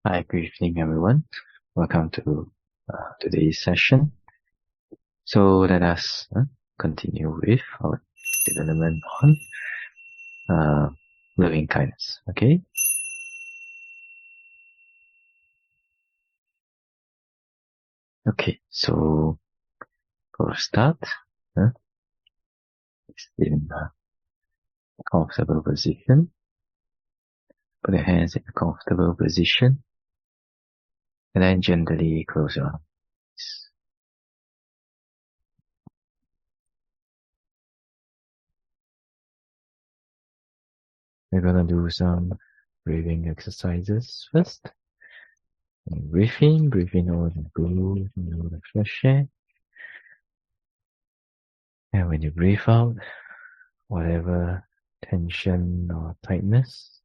Hi, good evening, everyone. Welcome to today's session. So let us continue with our development on loving kindness. Okay. Okay. So for a start, in a comfortable position. Put your hands in a comfortable position, and then gently close your eyes. We're gonna do some breathing exercises first. And breathe in all the good and all the fresh air. And when you breathe out, whatever tension or tightness,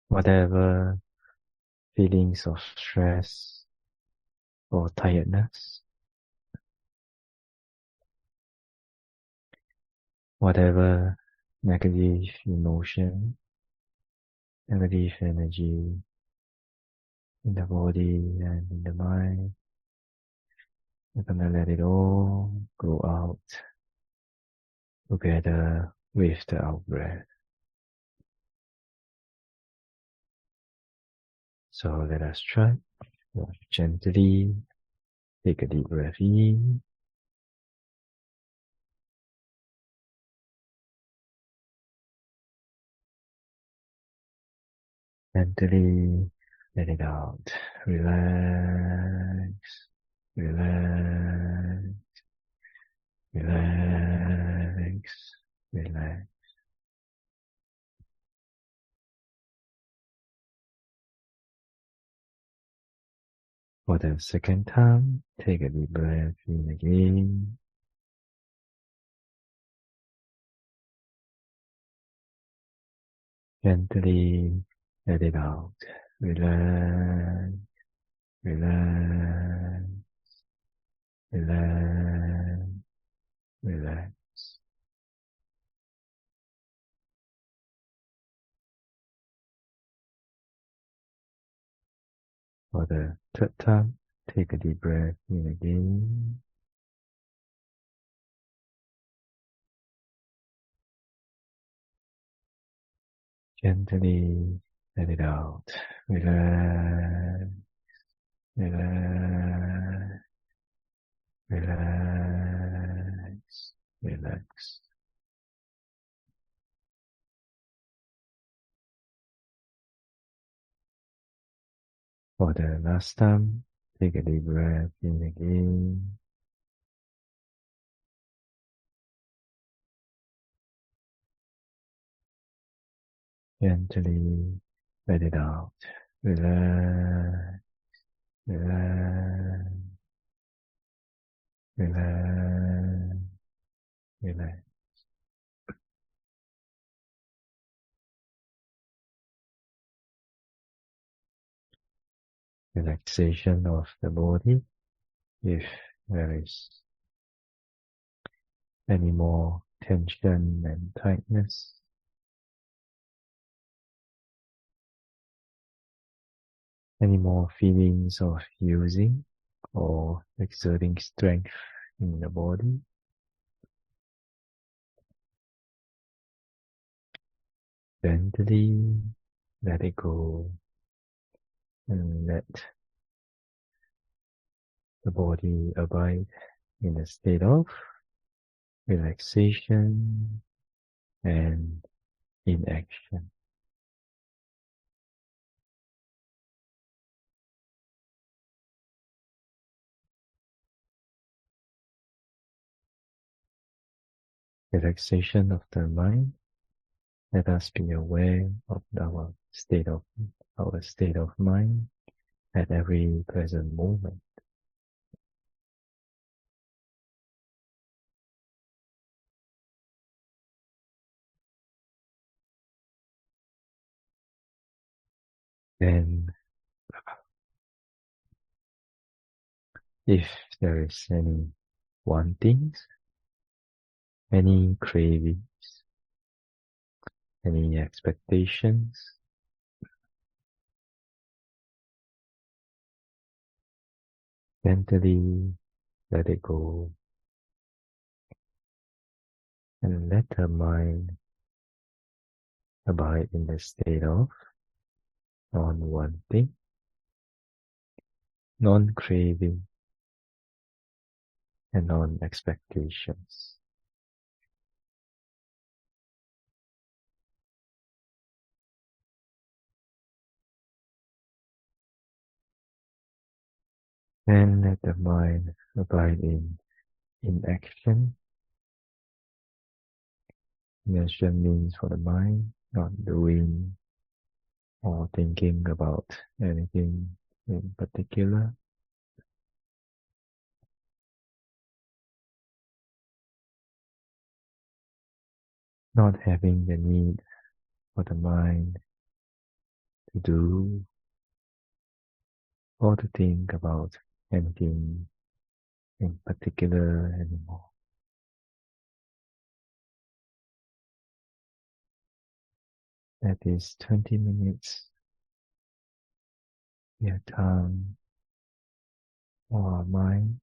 whatever feelings of stress or tiredness, whatever negative emotion, negative energy in the body and in the mind, you're gonna let it all go out together with the out breath. So let us try. Gently take a deep breath in. Gently let it out. Relax, relax, relax, relax. For the second time, take a deep breath in again. Gently let it out. Relax, relax, relax, relax. For the third time, take a deep breath in again. Gently let it out. Relax, relax, relax, relax. For the last time, take a deep breath in again. Gently let it out. Relax, relax, relax, relax. Relaxation of the body. If there is any more tension and tightness, any more feelings of using or exerting strength in the body, gently let it go and let the body abide in a state of relaxation and inaction. Relaxation of the mind. Let us be aware of our state of mind at every present moment. And if there is any wantings, any cravings, any expectations. Gently let it go and let the mind abide in the state of non-wanting, non-craving, and non-expectations. Then let the mind abide in inaction. Inaction means for the mind not doing or thinking about anything in particular. Not having the need for the mind to do or to think about anything in particular anymore. That is 20 minutes. We have time for our mind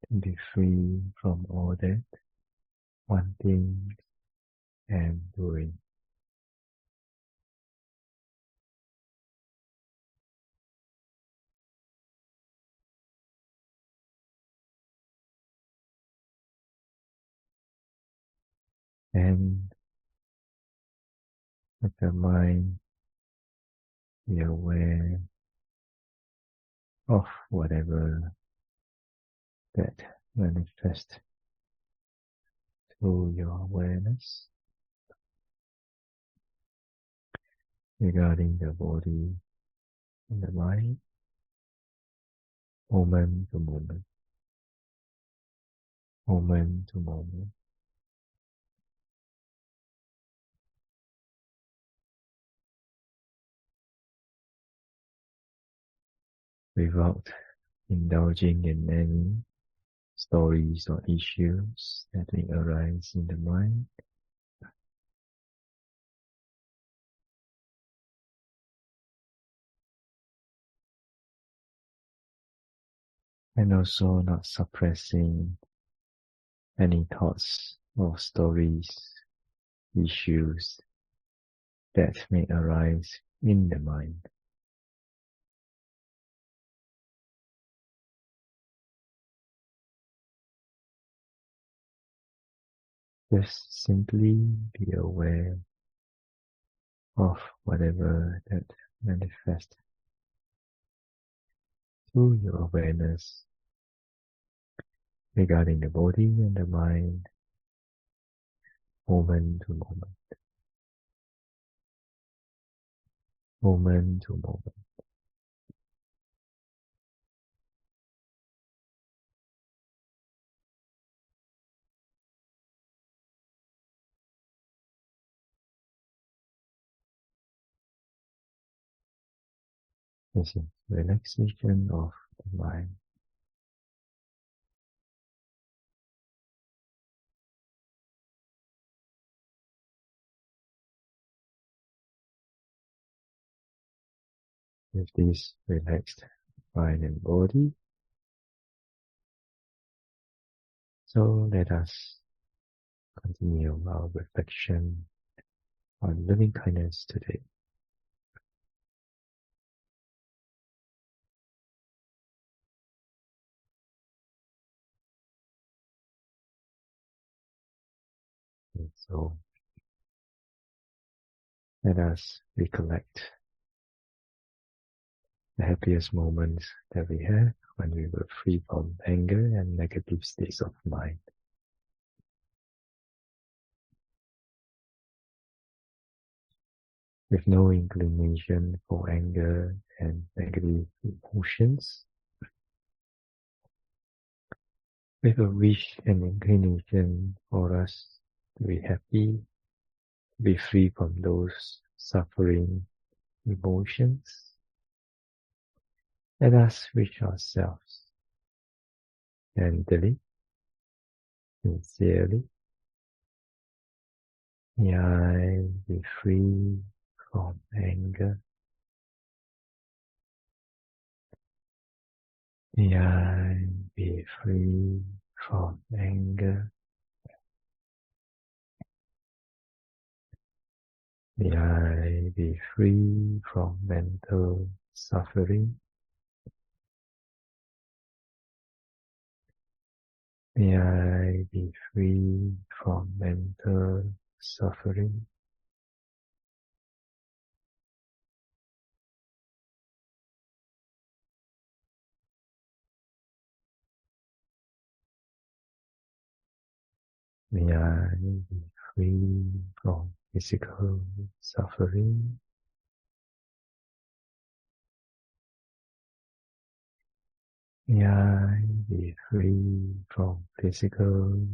to be free from all that wanting and doing. And let the mind be aware of whatever that manifests through your awareness regarding the body and the mind, moment to moment, moment to moment. Without indulging in any stories or issues that may arise in the mind. And also not suppressing any thoughts or stories, issues that may arise in the mind. Just simply be aware of whatever that manifests through your awareness regarding the body and the mind, moment to moment, moment to moment. This is relaxation of the mind. With this relaxed mind and body, so let us continue our reflection on loving kindness today. And so let us recollect the happiest moments that we had when we were free from anger and negative states of mind. With no inclination for anger and negative emotions, with a wish and inclination for us to be happy, to be free from those suffering emotions, let us wish ourselves gently, sincerely, May I be free from anger. May I be free from anger. May I be free from mental suffering. May I be free from mental suffering. May I be free from physical suffering. May I be free from physical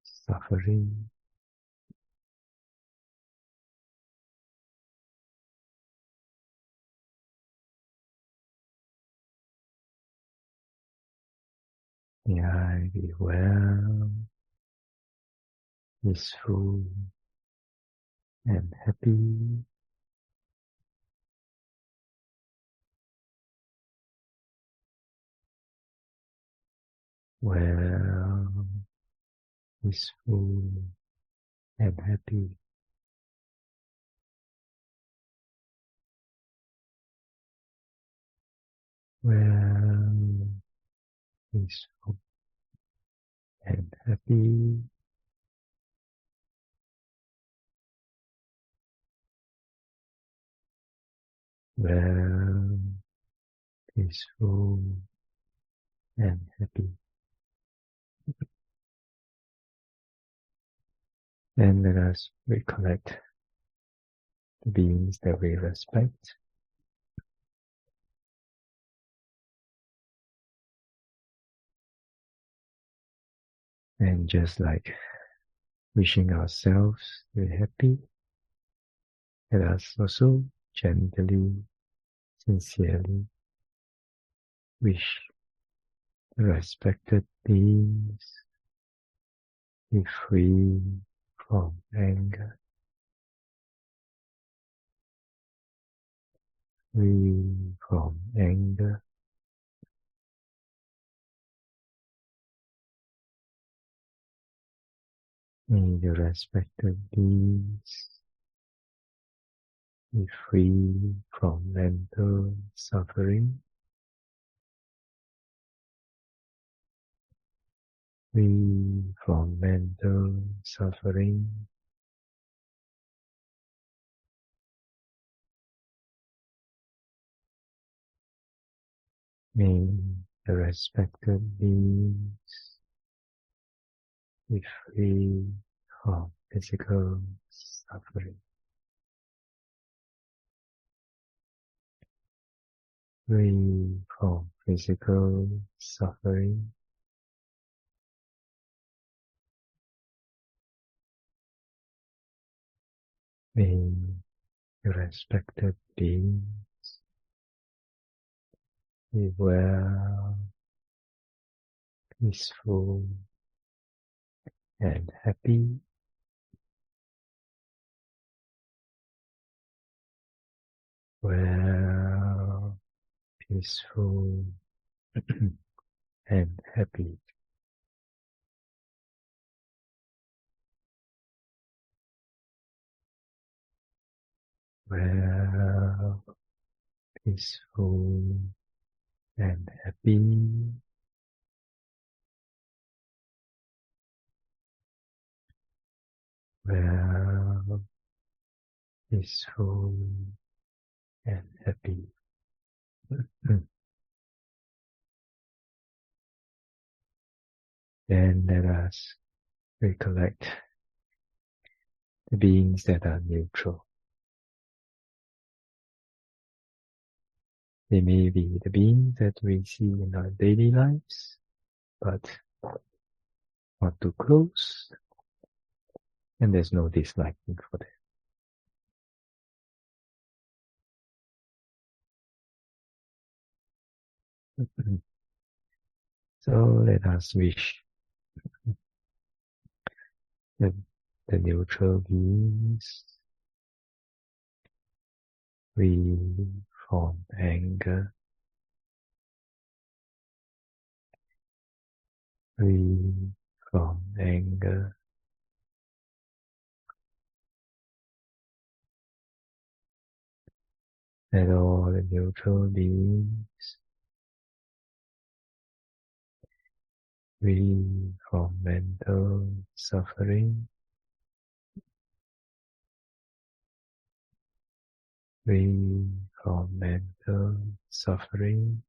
suffering. May I be well, peaceful, and happy. Well, peaceful, and happy. Well, peaceful, and happy. Well, peaceful, and happy. And let us recollect the beings that we respect. And just like wishing ourselves to be happy, let us also gently, sincerely wish the respected beings be free from anger, free from anger. May the respected beings be free from mental suffering, free from mental suffering. May the respected beings be free from physical suffering, free from physical suffering. May the respected beings be well, peaceful, and happy. Well, peaceful, and happy. Well, peaceful, and happy. Well, peaceful, and happy. Then let us recollect the beings that are neutral. They may be the beings that we see in our daily lives, but not too close, and there's no disliking for them. So let us wish the the neutral peace, free from anger, free from anger, let all the neutral beings free from mental suffering, free from mental suffering,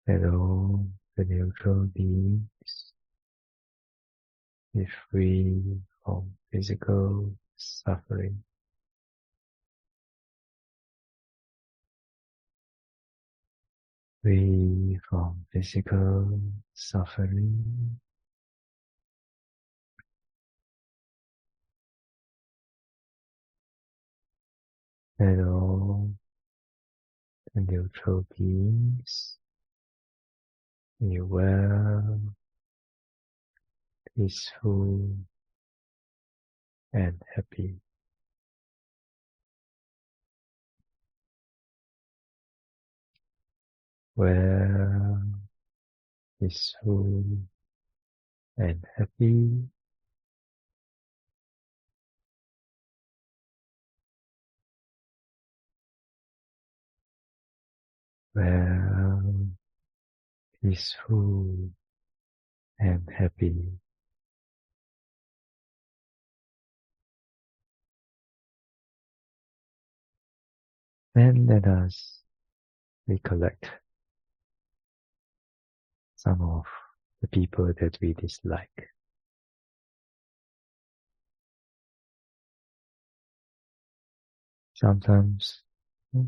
let all the neutral beings be free from physical suffering. Free from physical suffering. Let all the neutral beings be well, peaceful, and happy. Well, peaceful, and happy. Well, peaceful, and happy. Then let us recollect some of the people that we dislike. Sometimes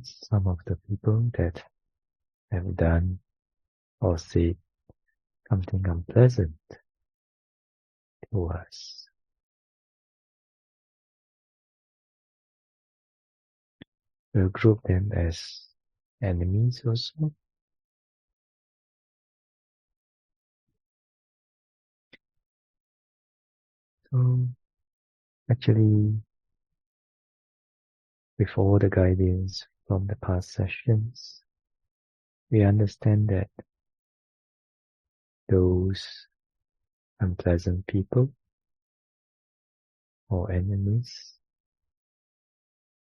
some of the people that have done or said something unpleasant to us. We'll group them as enemies also. So actually, with all the guidance from the past sessions, we understand that those unpleasant people or enemies,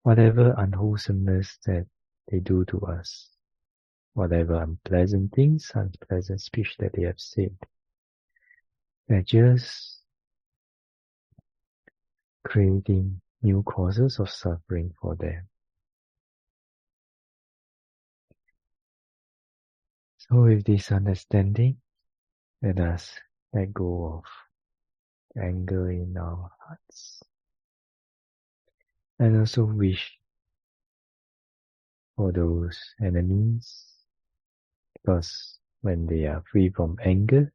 whatever unwholesomeness that they do to us, whatever unpleasant things, unpleasant speech that they have said, they're just creating new causes of suffering for them. So with this understanding, let us let go of anger in our hearts and also wish for those enemies, because when they are free from anger,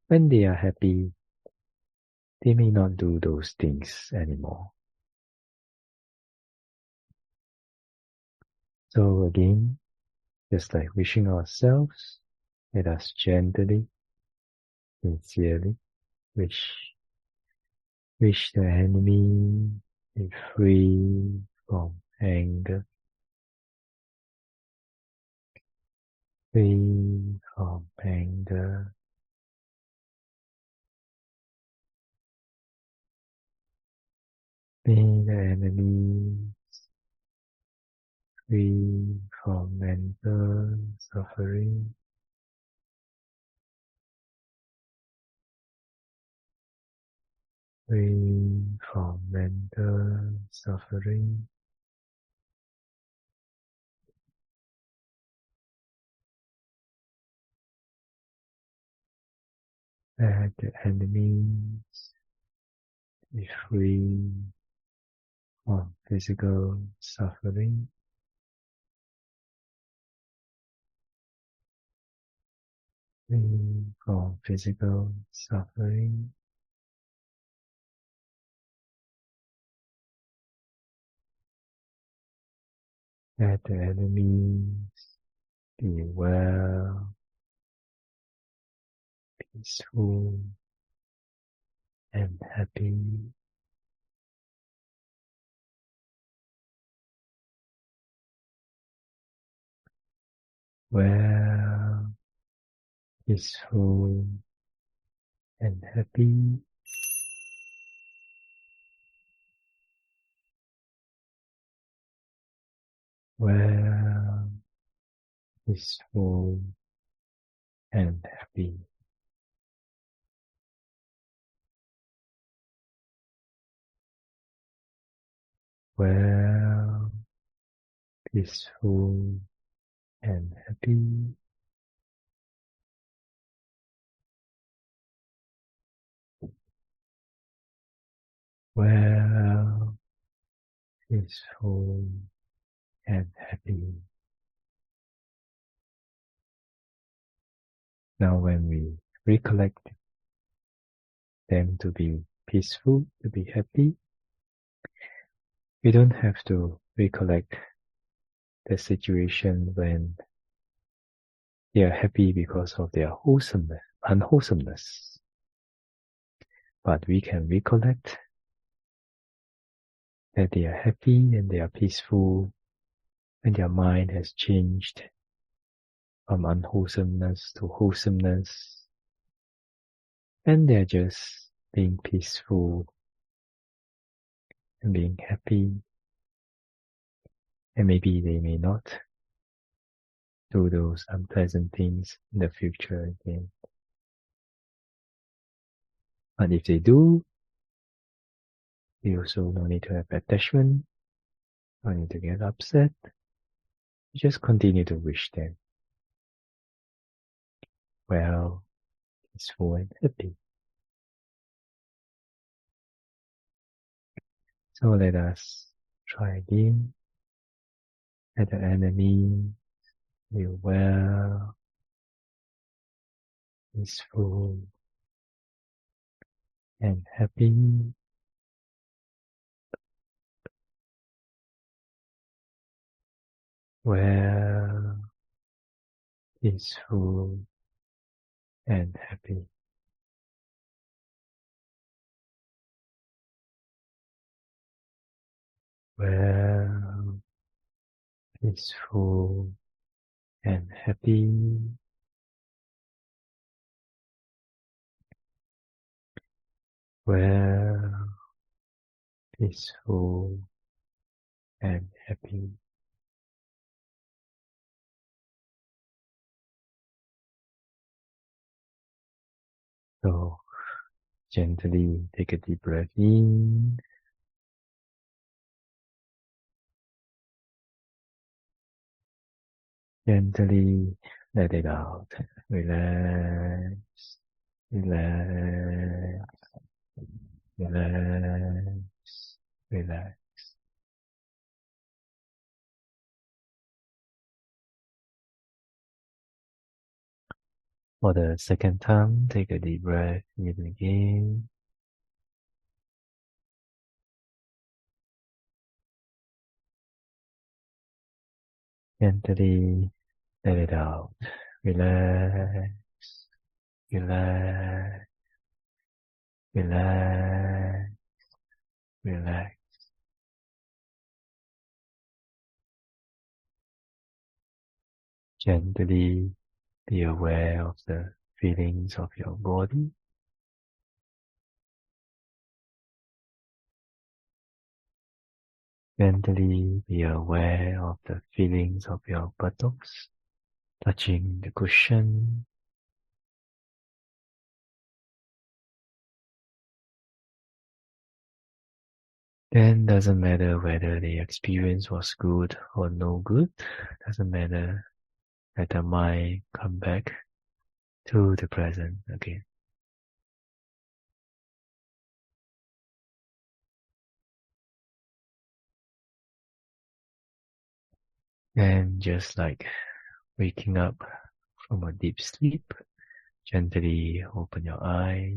when they are happy, they may not do those things anymore. So again, just like wishing ourselves, let us gently, sincerely wish the enemy be free from anger, free from anger, may the enemy free from mental suffering, free from mental suffering. Let the enemies be free from physical suffering. Free from physical suffering. Let the enemies be well, peaceful and happy. Well, peaceful and happy. Well, peaceful and happy. Well, peaceful and happy. Well, peaceful and happy. Now when we recollect them to be peaceful, to be happy, we don't have to recollect the situation when they are happy because of their unwholesomeness. But we can recollect that they are happy and they are peaceful when their mind has changed from unwholesomeness to wholesomeness, and they're just being peaceful and being happy. And maybe they may not do those unpleasant things in the future again. But if they do, we also no need to have attachment, no need to get upset. Just continue to wish them well, peaceful and happy. So let us try again. Let the enemy feel well, peaceful and happy. Well, peaceful and happy. Well, peaceful and happy. Well, peaceful and happy. So, gently take a deep breath in. Gently let it out. Relax, relax, relax, relax. For the second time, take a deep breath in again. Gently let it out. Relax, relax, relax, relax. Gently be aware of the feelings of your body. Gently be aware of the feelings of your buttocks touching the cushion. Then doesn't matter whether the experience was good or no good. Doesn't matter. Let the mind come back to the present again. And just like waking up from a deep sleep, gently open your eyes.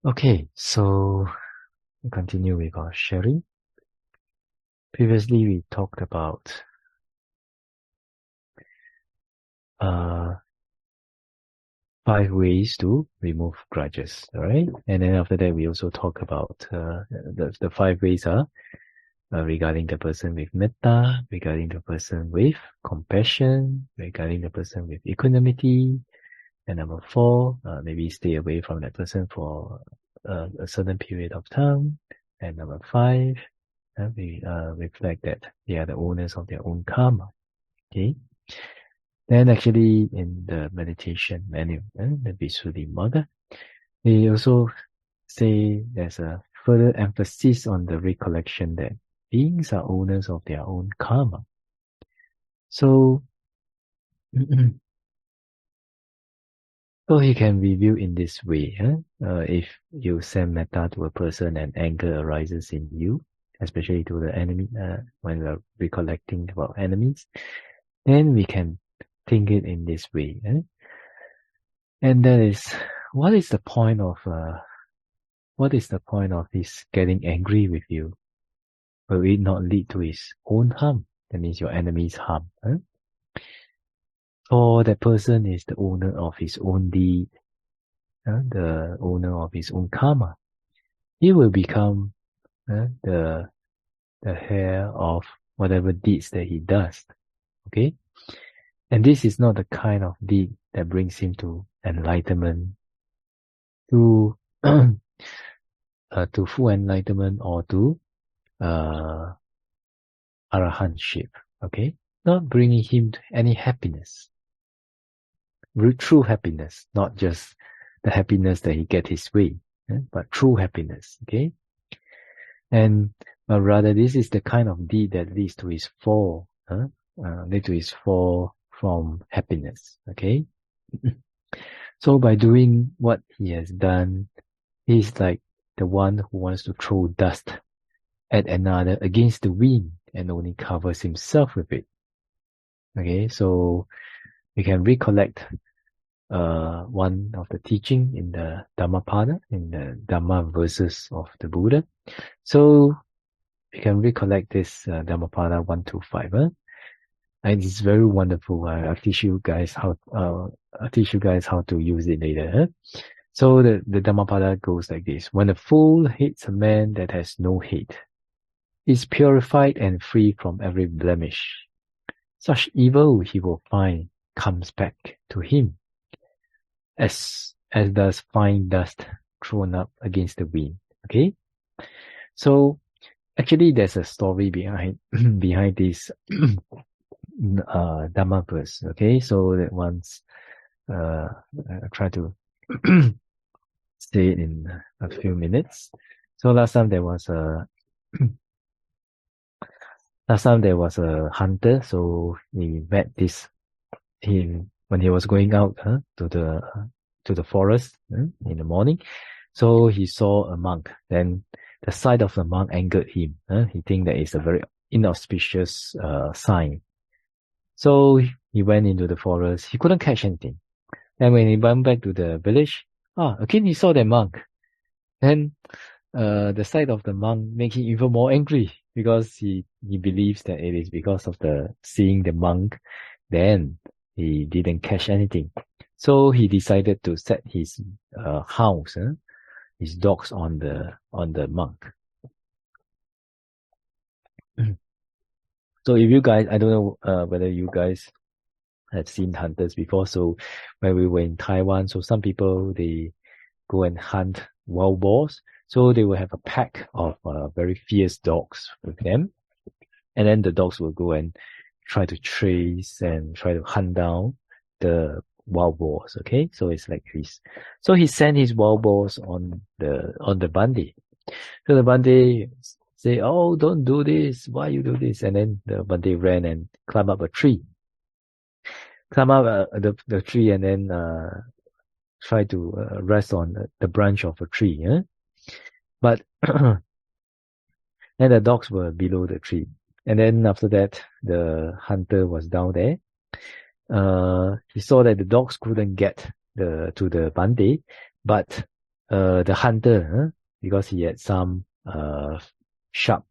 Okay, so we continue with our sharing. Previously we talked about 5 ways to remove grudges, alright? And then after that, we also talk about the 5 ways are regarding the person with Mettā, regarding the person with compassion, regarding the person with equanimity, and number 4, maybe stay away from that person for a certain period of time, and number 5, we reflect that they are the owners of their own karma, okay? Then actually in the meditation manual, the Visuddhimagga, they also say there's a further emphasis on the recollection that beings are owners of their own karma. So, so he can review in this way. If you send Mettā to a person and anger arises in you, especially to the enemy, when we are recollecting about enemies, then we can think it in this way. And that is, what is the point of his getting angry with you? Will it not lead to his own harm? That means your enemy's harm. For that person is the owner of his own deed, the owner of his own karma. He will become the heir of whatever deeds that he does. Okay? And this is not the kind of deed that brings him to enlightenment, to full enlightenment or to arahantship. Okay? Not bringing him to any happiness. True happiness, not just the happiness that he gets his way, but true happiness. Okay? And rather, this is the kind of deed that leads to his fall, leads to his fall from happiness. Okay? So by doing what he has done, he's like the one who wants to throw dust at another against the wind and only covers himself with it. Okay, so we can recollect one of the teaching in the Dhammapada, in the Dhamma verses of the Buddha. So we can recollect this Dhammapada 1-5. And it's very wonderful. I'll teach you guys how to use it later. So the Dhammapada goes like this: when a fool hates a man that has no hate, is purified and free from every blemish. Such evil he will find comes back to him, as does fine dust thrown up against the wind. Okay, so actually there's a story behind this Dhamma verse. Okay, so that once I try to say it in a few minutes. So last time there was a hunter. So he met him when he was going out to the forest in the morning. So he saw a monk. Then the sight of the monk angered him. He think that it's a very inauspicious sign. So he went into the forest. He couldn't catch anything. And when he went back to the village, again he saw the monk. Then the sight of the monk made him even more angry, because he believes that it is because of seeing the monk, then he didn't catch anything. So he decided to set his hounds, his dogs on the monk. So if you guys, I don't know whether you guys have seen hunters before. So when we were in Taiwan, so some people, they go and hunt wild boars. So they will have a pack of very fierce dogs with them. And then the dogs will go and try to trace and try to hunt down the wild boars. Okay, so it's like this. So he sent his wild boars on the Bandi. So the Bandi say, "Oh, don't do this. Why you do this?" And then the Bandi ran and climbed up a tree. Climb up the tree and then try to rest on the branch of a tree. But then the dogs were below the tree. And then after that, the hunter was down there. He saw that the dogs couldn't get to the Bandi, but the hunter, because he had some sharp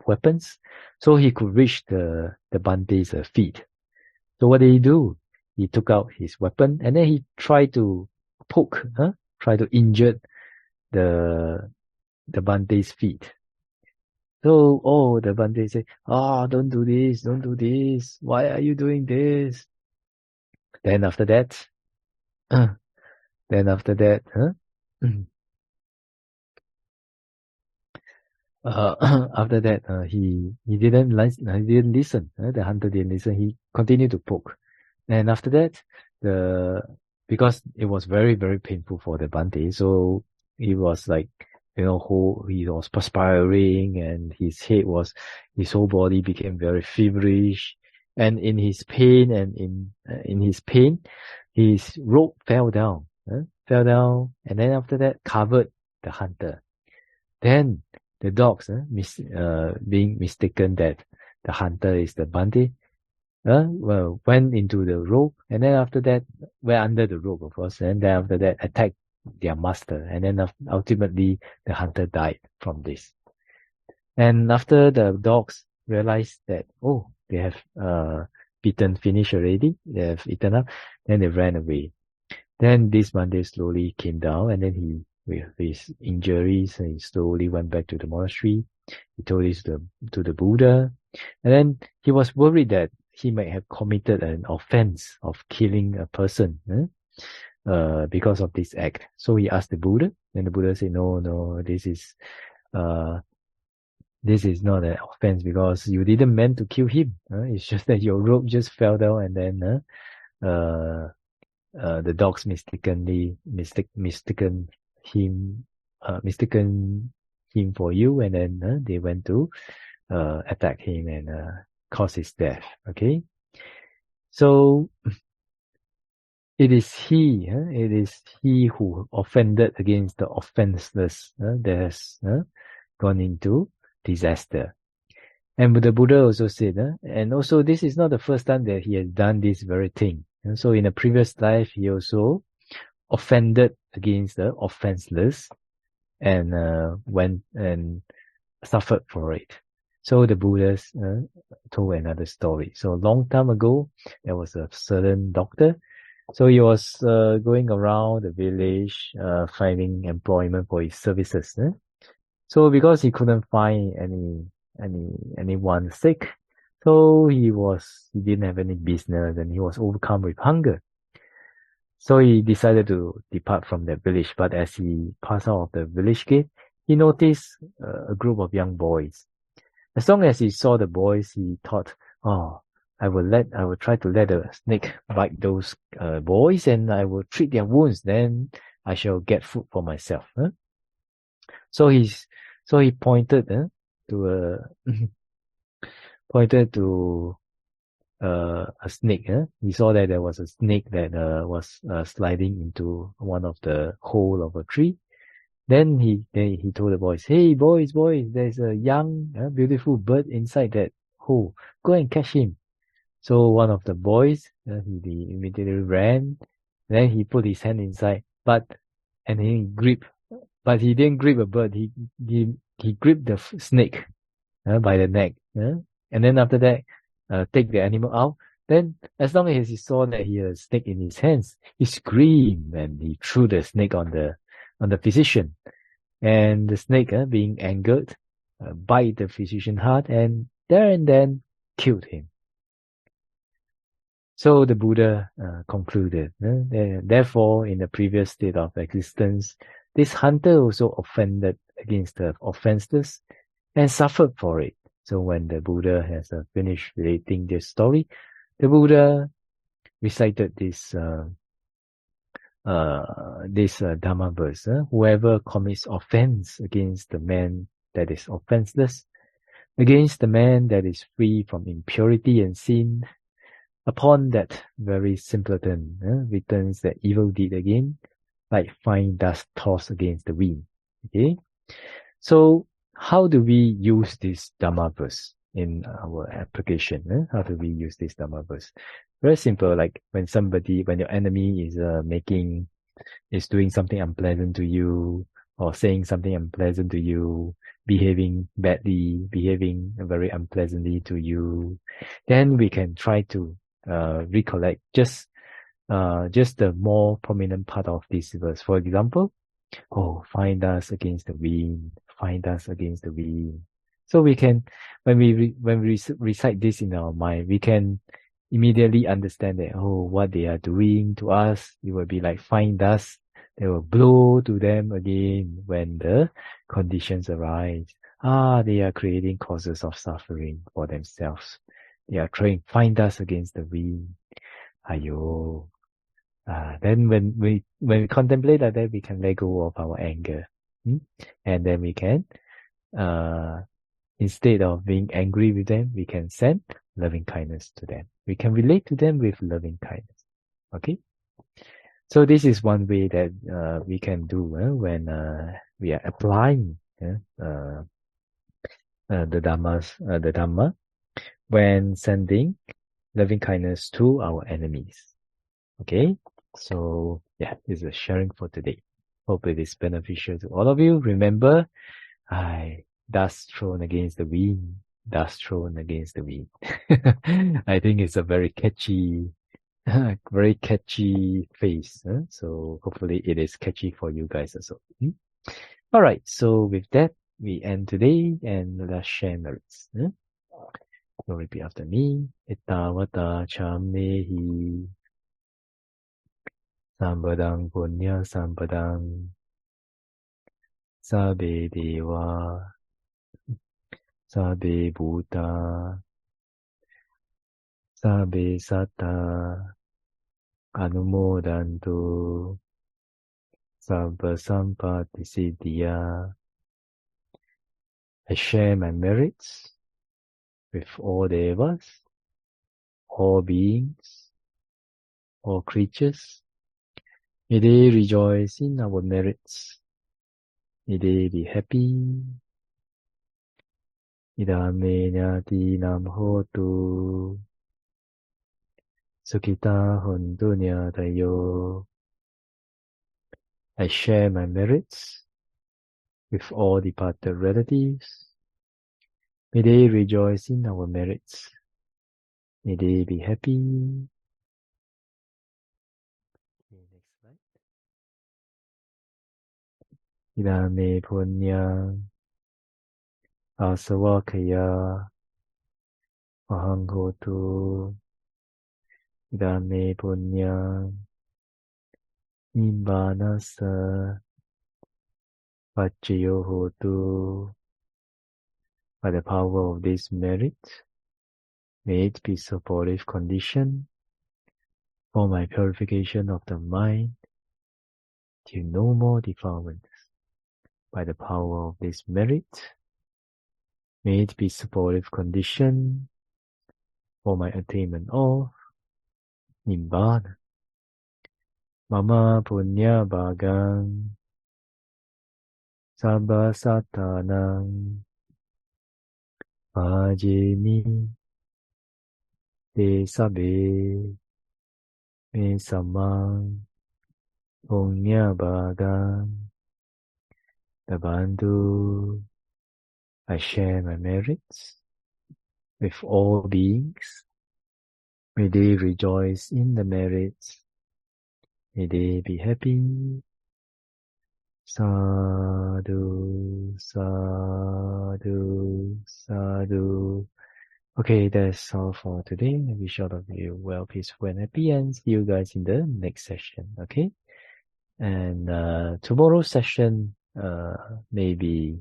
weapons, so he could reach the Bandi's feet. So what did he do? He took out his weapon and then he tried to poke, try to injure the Bante's feet. So, the Bante said, don't do this, don't do this. Why are you doing this? Then after that, after that, he didn't listen. The hunter didn't listen. He continued to poke. And after that, because it was very, very painful for the Bante, so he was like, he was perspiring and his whole body became very feverish. And in his pain his robe fell down, and then after that covered the hunter. Then the dogs, being mistaken that the hunter is the Bante, went into the rope, and then after that, went under the rope, of course, and then after that, attacked their master, and then ultimately the hunter died from this. And after the dogs realized that, they have finished already, they have eaten up, then they ran away. Then this Bante slowly came down, and then with his injuries, he slowly went back to the monastery. He told this to the Buddha, and then he was worried that he might have committed an offense of killing a person because of this act. So he asked the Buddha, and the Buddha said, no, this is not an offense because you didn't meant to kill him. It's just that your rope just fell down, and then the dogs mistaken him for you, and then they went to attack him and cause his death. Okay, so it is he who offended against the offenseless that has gone into disaster. And the Buddha also said, and also this is not the first time that he has done this very thing. And so in a previous life, he also offended against the offenseless and went and suffered for it. So the Buddha told another story. So a long time ago, there was a certain doctor. So he was going around the village, finding employment for his services. So because he couldn't find anyone sick, so he didn't have any business, and he was overcome with hunger. So he decided to depart from that village. But as he passed out of the village gate, he noticed a group of young boys. As long as he saw the boys, he thought, I will try to let a snake bite those boys, and I will treat their wounds. Then I shall get food for myself. So he pointed to a snake. He saw that there was a snake that was sliding into one of the hole of a tree. Then he told the boys, "Hey boys, there's a young, beautiful bird inside that hole. Go and catch him." So one of the boys, he immediately ran. Then he put his hand inside, but he didn't grip a bird. He gripped the snake by the neck. And then after that, take the animal out. Then, as long as he saw that he had a snake in his hands, he screamed and he threw the snake on the physician. And the snake, being angered, bite the physician hard, and there and then killed him. So the Buddha concluded, therefore, in the previous state of existence, this hunter also offended against the offenseless and suffered for it. So when the Buddha has finished relating this story, the Buddha recited this Dhamma verse: whoever commits offense against the man that is offenseless, against the man that is free from impurity and sin, upon that very simpleton returns the evil deed again, like fine dust tossed against the wind. Okay, so how do we use this Dhamma verse in our application? How do we use this Dhamma verse? Very simple. Like when your enemy is doing something unpleasant to you, or saying something unpleasant to you, behaving badly, behaving very unpleasantly to you, then we can try to recollect just the more prominent part of this verse. For example, find us against the wind, find us against the wind. So we can, when we recite this in our mind, we can immediately understand that, what they are doing to us, it will be like find us. They will blow to them again when the conditions arise. They are creating causes of suffering for themselves. They are trying find us against the wind. Ayo. Then when we contemplate like that, we can let go of our anger. And then we can, instead of being angry with them, we can send loving kindness to them. We can relate to them with loving kindness. Okay? So this is one way that we can do when we are applying the Dhamma when sending loving kindness to our enemies. Okay? So yeah, this is a sharing for today. Hope it is beneficial to all of you. Remember, dust thrown against the wind, dust thrown against the wind. I think it's a very catchy phrase. So hopefully it is catchy for you guys also. All right. So with that, we end today and let's share merits. So repeat after me. Ettavata chamnehi sampadang punya sampadang sabbe deva sabbe bhuta sabbe satta anumodantu sabba sampatti siddhya. I share my merits with all devas, all beings, all creatures. May they rejoice in our merits. May they be happy. Idame nyati nam hotu. Sukhita hontu nyatayo. I share my merits with all departed relatives. May they rejoice in our merits. May they be happy. Okay, next slide. Idame punya asavakaya ahang hotu. Idame punya nibbānassa paccaya hotu. By the power of this merit, may it be supportive condition for my purification of the mind till no more defilements. By the power of this merit, may it be supportive condition for my attainment of Nibbāna. Mama punya bhagang sabba sattanang Pājēmi te sabbe me samang punya bhagang dabantu. I share my merits with all beings. May they rejoice in the merits. May they be happy. Sadhu, sadhu, sadhu. Okay, that's all for today. I wish all of you well, peaceful, and happy, and see you guys in the next session. Okay, and tomorrow's session may be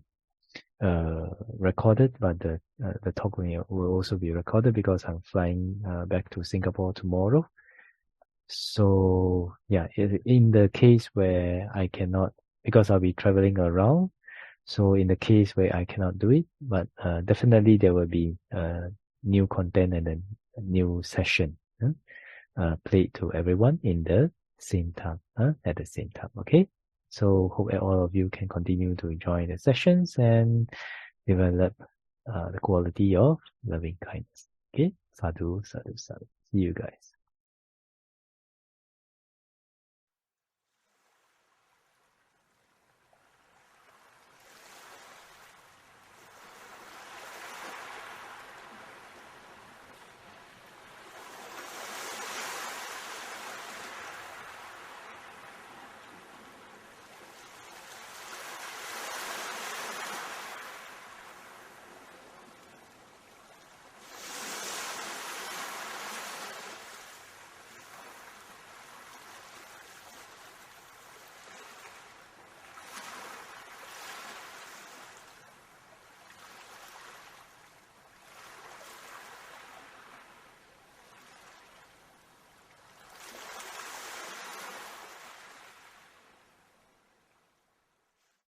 recorded, but the talk will also be recorded because I'm flying back to Singapore tomorrow. So yeah, in the case where I cannot, because I'll be traveling around, so in the case where I cannot do it, but definitely there will be new content and a new session played to everyone in the same time, at the same time. Okay, so hope that all of you can continue to join the sessions and develop the quality of loving kindness. Okay, sadhu, sadhu, sadhu. See you guys.